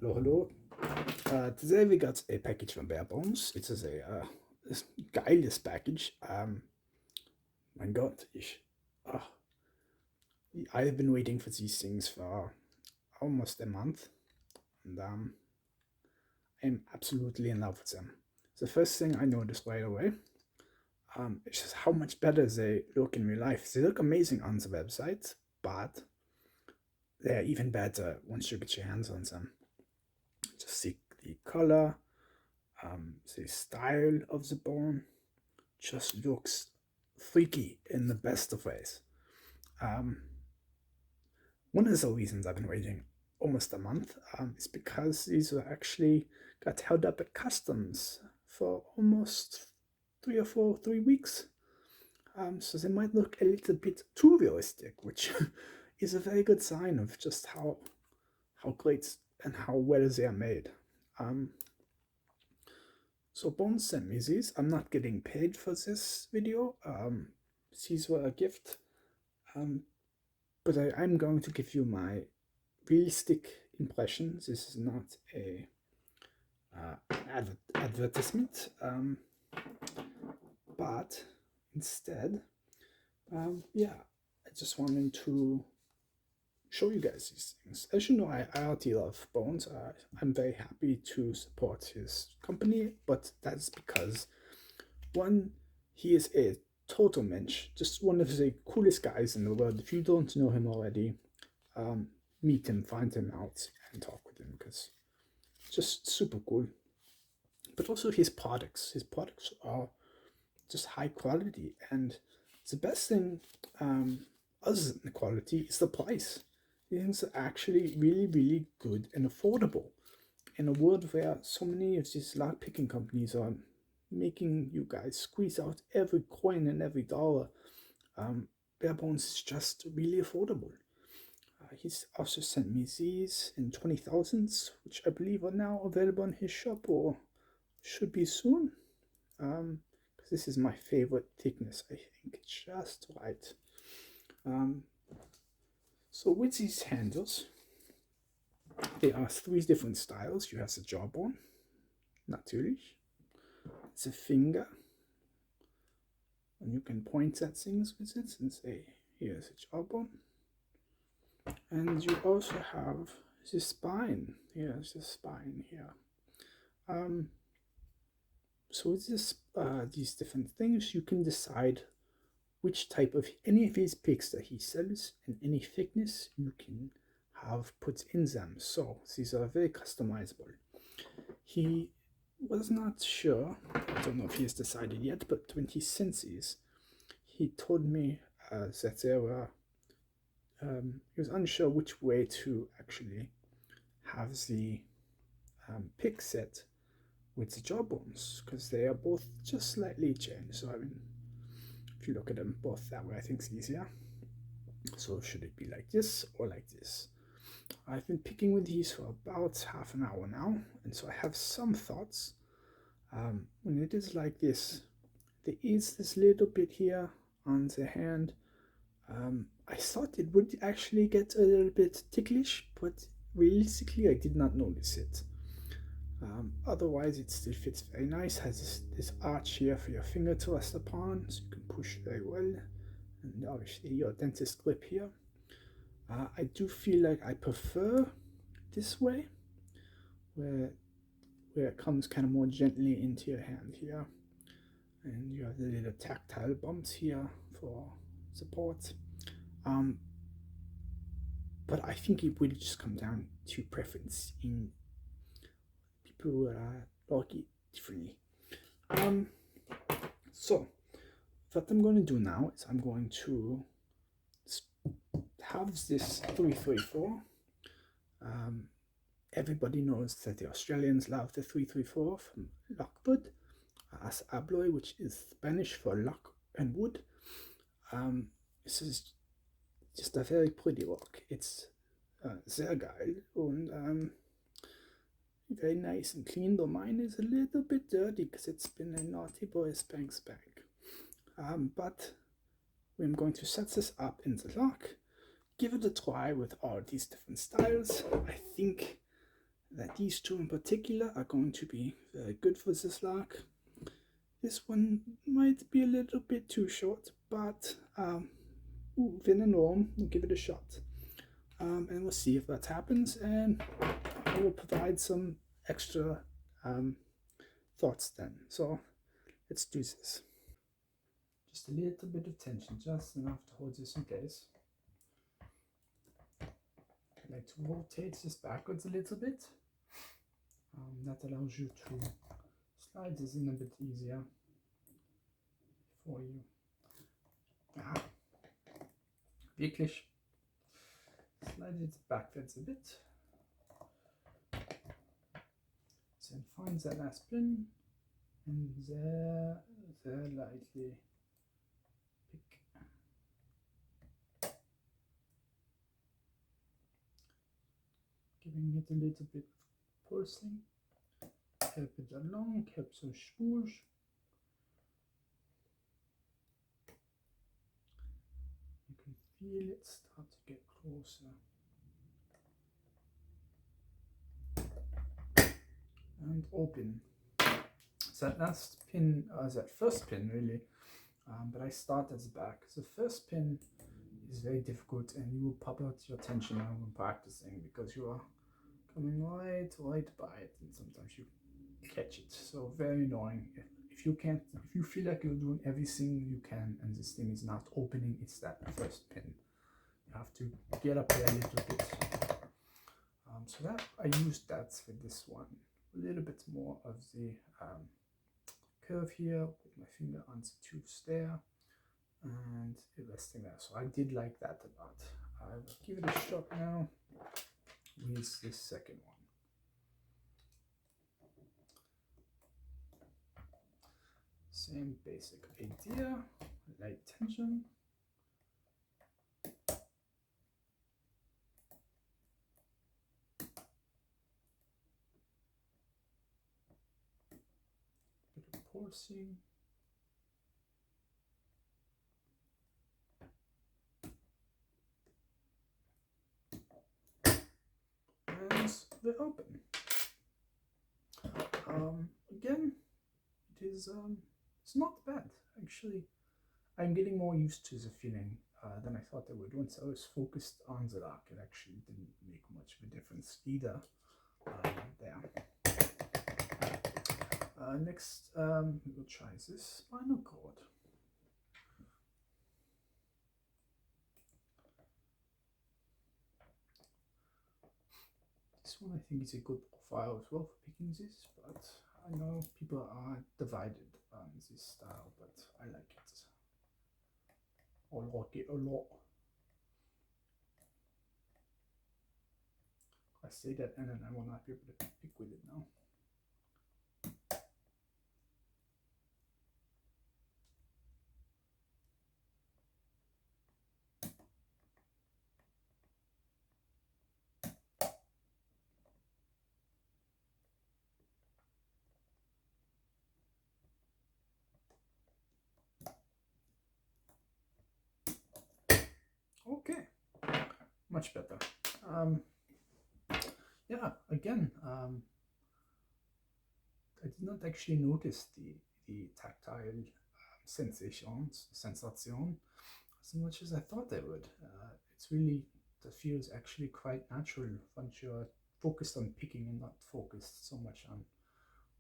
Hello, hello. Today we got a package from Bare Bones. It is a this geiles package. Mein Gott, uh, I've been waiting for these things for almost a month, and I'm absolutely in love with them. The first thing I noticed right away is just how much better they look in real life. They look amazing on the website, but they're even better once you get your hands on them. Just see the color, the style of the bone just looks freaky in the best of ways. Um, One of the reasons I've been waiting almost a month is because these were actually got held up at customs for almost 3 weeks. So they might look a little bit too realistic, which is a very good sign of just how great and how well they are made. Um, So Bones sent me these. I'm not getting paid for this video. These were a gift. But I'm going to give you my realistic impression. This is not a advertisement, but instead, yeah, I just wanted to show you guys these things. As you know, I already love Bones. I'm very happy to support his company, but that's because one, he is a total mensch, just one of the coolest guys in the world. If you don't know him already, meet him, find him out, and talk with him because just super cool. But also his products are just high quality, and the best thing, other than the quality, is the price. Things are actually really, really good and affordable. In a world where so many of these lock picking companies are making you guys squeeze out every coin and every dollar, Bare Bones is just really affordable. He's also sent me these in 20,000s, which I believe are now available in his shop or should be soon. Because this is my favorite thickness, I think. Just right. So with these handles, there are three different styles. You have the jawbone, natürlich, the finger, and you can point at things with it and say, here's the jawbone. And you also have the spine. Here's the spine here. So with these different things, you can decide which type of any of his picks that he sells and any thickness you can have put in them. So these are very customizable. He was not sure, I don't know if he has decided yet, but when he sent these, he told me that there were, he was unsure which way to actually have the pick set with the jawbones, because they are both just slightly changed. So I mean, if you look at them both that way, I think it's easier. So should it be like this or like this? I've been picking with these for about half an hour now, and so I have some thoughts. When it is like this, there is this little bit here on the hand. I thought it would actually get a little bit ticklish, but realistically I did not notice it. Otherwise it still fits very nice, has this arch here for your finger to rest upon, so you can push very well, and obviously your dentist grip here. I do feel like I prefer this way, where it comes kind of more gently into your hand here, and you have the little tactile bumps here for support. But I think it will just come down to preference in people who like it differently. So what I'm going to do now is I'm going to have this 334. Everybody knows that the Australians love the 334 from Lockwood, as abloy, which is Spanish for lock and wood. This is just a very pretty lock. It's sehr geil and very nice and clean, though mine is a little bit dirty because it's been a naughty boy spank. But I'm going to set this up in the lock, give it a try with all these different styles. I think that these two in particular are going to be very good for this lock. This one might be a little bit too short, but within the norm, we'll give it a shot. And we'll see if that happens, and I will provide some extra thoughts then. So let's do this. Just a little bit of tension, just enough to hold this in place. I like to rotate this backwards a little bit. That allows you to slide this in a bit easier for you. Ja, wirklich. Slide it backwards a bit. Then find that last pin and there lightly pick. Giving it a little bit of pulsing. Help it along, help so swoosh. You can feel it start to get closer. And open. That last pin, that first pin really, but I start at the back. The first pin is very difficult, and you will pop out your tension now when practicing because you are coming right by it, and sometimes you catch it. So very annoying. If you feel like you're doing everything you can and this thing is not opening, it's that first pin. You have to get up there a little bit. So that I used that for this one. A little bit more of the curve here with my finger on the tooth there and resting there. So I did like that a lot. I will give it a shot now with this second one. Same basic idea, light tension. Bit of pulsing. And we're open. Again, it's not bad actually. I'm getting more used to the feeling than I thought I would. Once I was focused on the lock, it actually didn't make much of a difference either. There. Next, we will try this spinal cord. This one I think is a good profile as well for picking this, but I know people are divided on this style, but I like it. I like it a lot. I say that and then I will not be able to pick with it now. Okay, much better. Yeah, again, I did not actually notice the tactile sensation as much as I thought I would. It's really, the feels actually quite natural once you're focused on picking and not focused so much on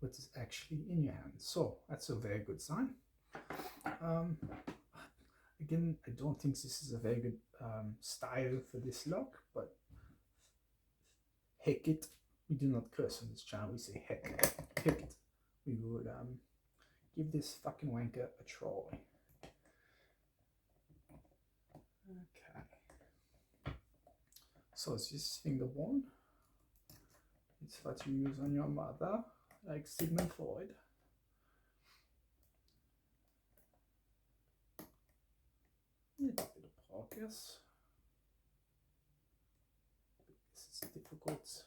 what is actually in your hand. So that's a very good sign. Again, I don't think this is a very good style for this lock, but heck it. We do not curse on this channel, we say heck it. We would give this fucking wanker a try. Okay. So this finger one, it's what you use on your mother, like Sigmund Freud. A little bit of progress. This is difficult to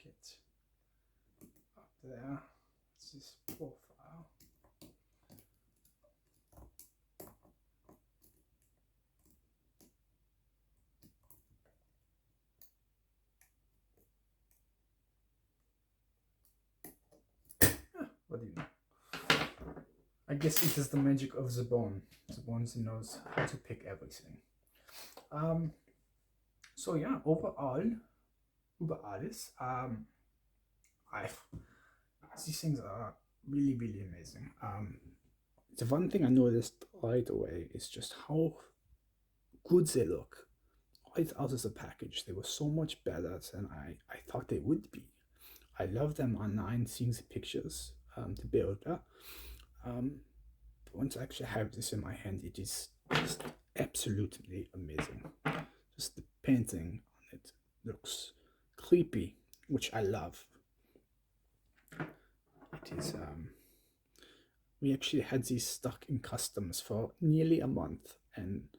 get up there. It's this profile. what do you know? I guess it is the magic of the bone. The bone knows how to pick everything. So yeah, overall, über alles, these things are really, really amazing. The one thing I noticed right away is just how good they look right out of the package. They were so much better than I thought they would be. I love them online, seeing the pictures, the builder. But once I actually have this in my hand, it is just absolutely amazing. Just the painting on it looks creepy, which I love. It is. We actually had these stuck in customs for nearly a month, and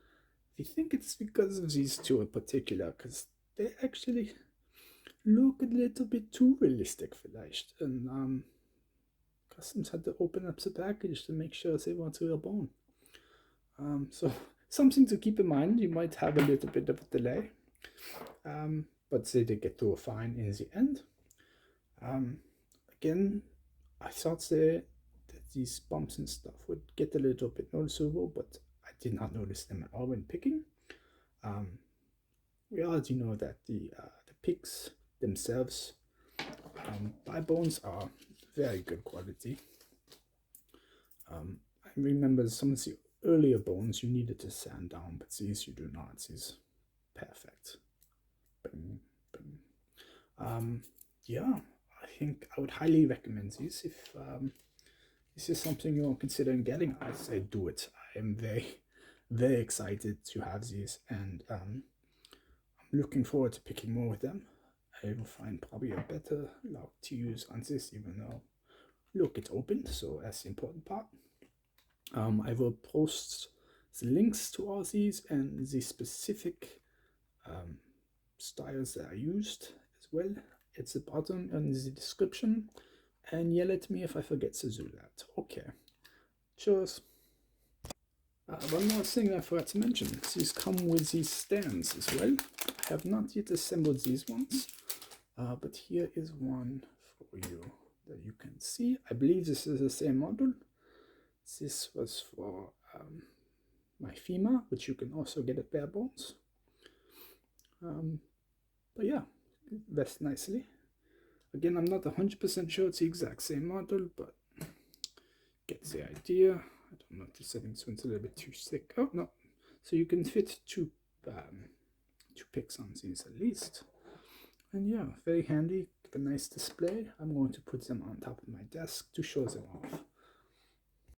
I think it's because of these two in particular, because they actually look a little bit too realistic vielleicht. And customs had to open up the package to make sure they weren't real bone. So something to keep in mind. You might have a little bit of a delay, but they did get to a fine in the end. Again, I thought that these bumps and stuff would get a little bit noticeable, but I did not notice them at all when picking. We already know that the picks themselves by bones are very good quality. I remember some of the earlier bones you needed to sand down, but these you do not. These perfect. Bing, bing. Yeah, I think I would highly recommend these. If this is something you're considering getting, I say do it. I am very, very excited to have these, and I'm looking forward to picking more with them. I will find probably a better lock to use on this, even though look, it's open, so that's the important part. I will post the links to all these and the specific styles that I used as well at the bottom in the description, and yell at me if I forget to do that. Okay, cheers. One more thing I forgot to mention, these come with these stands as well. I have not yet assembled these ones, but here is one for you that you can see. I believe this is the same model. This was for my femur, which you can also get at bare bones. But yeah, it vests nicely. Again, I'm not 100% sure it's the exact same model, but get the idea. I don't know if the settings one's a little bit too thick. Oh no, so you can fit two picks on these at least. And yeah, very handy, give a nice display. I'm going to put them on top of my desk to show them off.